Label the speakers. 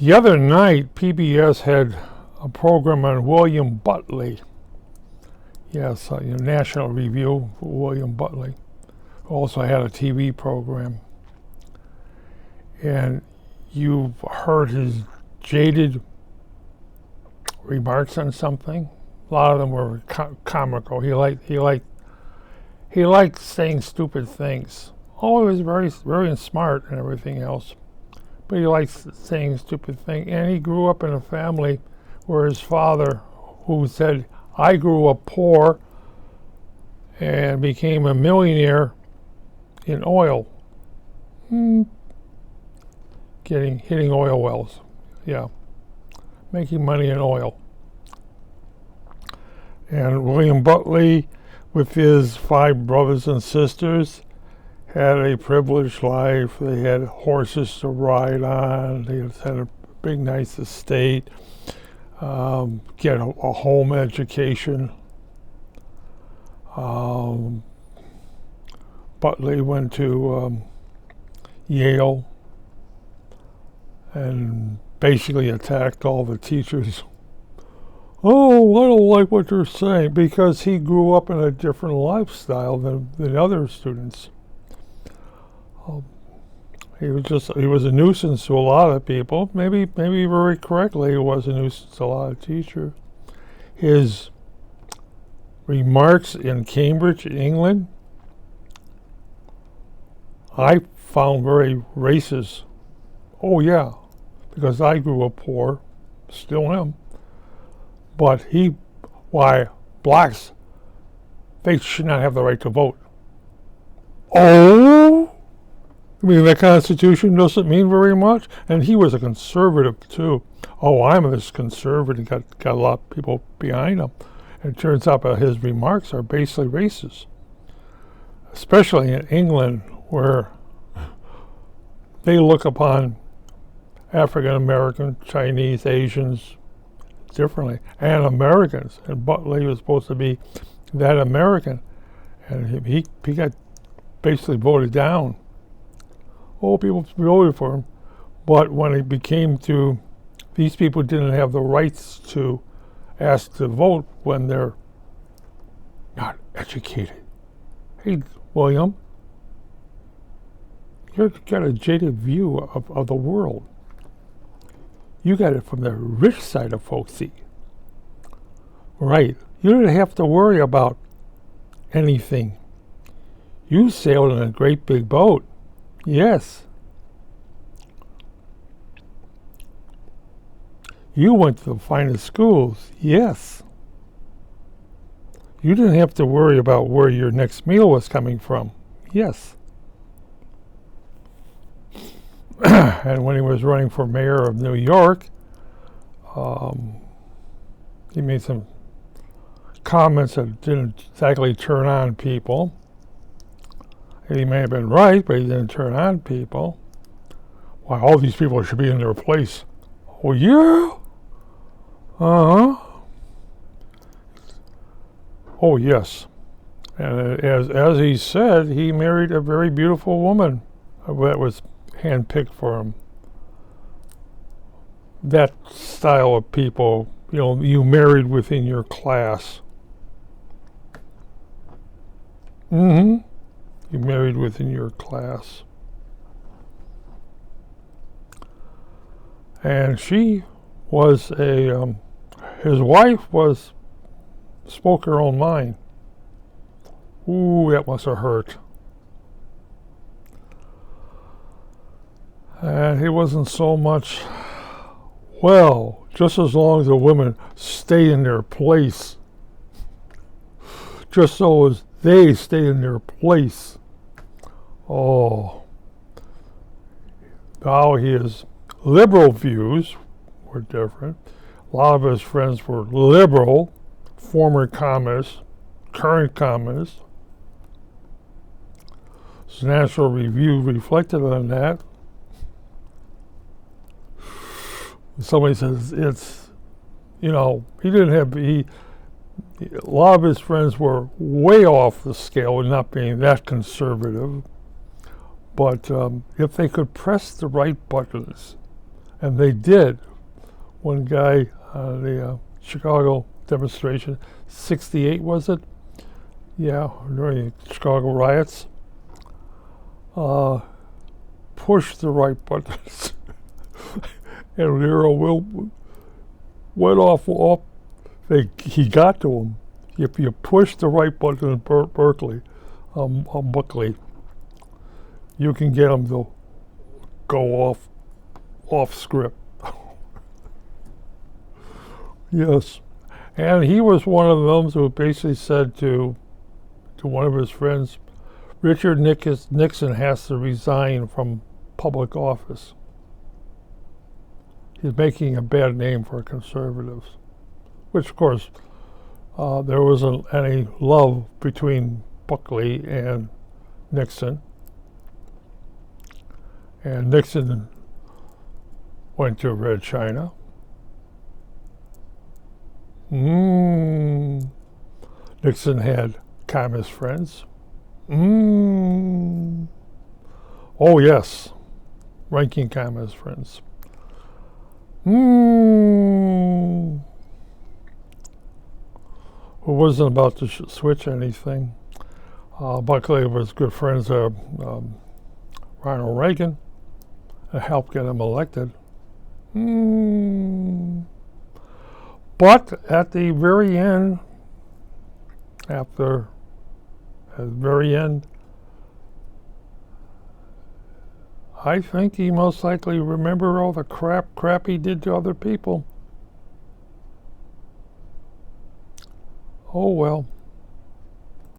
Speaker 1: The other night, PBS had a program on William Buckley. Yes, National Review for William Buckley. Also had a TV program. And you've heard his jaded remarks on something. A lot of them were comical. He liked saying stupid things. Oh, he was very smart and everything else. But he likes saying stupid things. And he grew up in a family where his father, who said, I grew up poor and became a millionaire in oil. Hitting oil wells. Yeah. Making money in oil. And William Buckley, with his 5 brothers and sisters, had a privileged life. They had horses to ride on. They had a big, nice estate. Get a home education. Buckley went to Yale and basically attacked all the teachers. Oh, I don't like what they're saying, because he grew up in a different lifestyle than other students. He was a nuisance to a lot of people. Maybe very correctly, he was a nuisance to a lot of teachers. His remarks in Cambridge, England, I found very racist. Oh yeah, because I grew up poor, still am. But why blacks, they should not have the right to vote. Oh, I mean, the Constitution doesn't mean very much? And he was a conservative too. Oh, I'm this conservative, got a lot of people behind him. And it turns out that his remarks are basically racist. Especially in England, where they look upon African American, Chinese, Asians differently, and Americans. And Buckley was supposed to be that American. And he got basically voted down. Oh, people voted for him. But when it became to, these people didn't have the rights to ask to vote when they're not educated. Hey, William, you've got a jaded view of the world. You got it from the rich side of folksy. Right. You didn't have to worry about anything. You sailed in a great big boat. Yes. You went to the finest schools. Yes. You didn't have to worry about where your next meal was coming from. Yes. And when he was running for mayor of New York, he made some comments that didn't exactly turn on people. He may have been right, but he didn't turn on people. Why, all these people should be in their place. Oh, yeah? Uh-huh. Oh, yes. And as he said, he married a very beautiful woman that was handpicked for him. That style of people, you married within your class. You married within your class. And she was his wife spoke her own mind. Ooh, that must have hurt. And it wasn't so much, well, just as long as the women stay in their place. Just so as they stay in their place. Oh. Now his liberal views were different. A lot of his friends were liberal, former communists, current communists. His National Review reflected on that. Somebody says he didn't have, a lot of his friends were way off the scale in not being that conservative. But if they could press the right buttons And they did. One guy, the Chicago demonstration, 68 was it? Yeah, during the Chicago riots, pushed the right buttons. And Nero went off. He got to him. If you push the right button in Buckley, you can get him to go off script. Yes, and he was one of them who basically said to one of his friends, Richard Nixon has to resign from public office. He's making a bad name for conservatives, which of course there wasn't any love between Buckley and Nixon. And Nixon went to Red China. Nixon had communist friends. Oh yes, ranking communist friends. Who wasn't about to switch anything. Buckley was good friends with Ronald Reagan. It helped get him elected. But at the very end, I think he most likely remembered all the crap he did to other people. Oh well.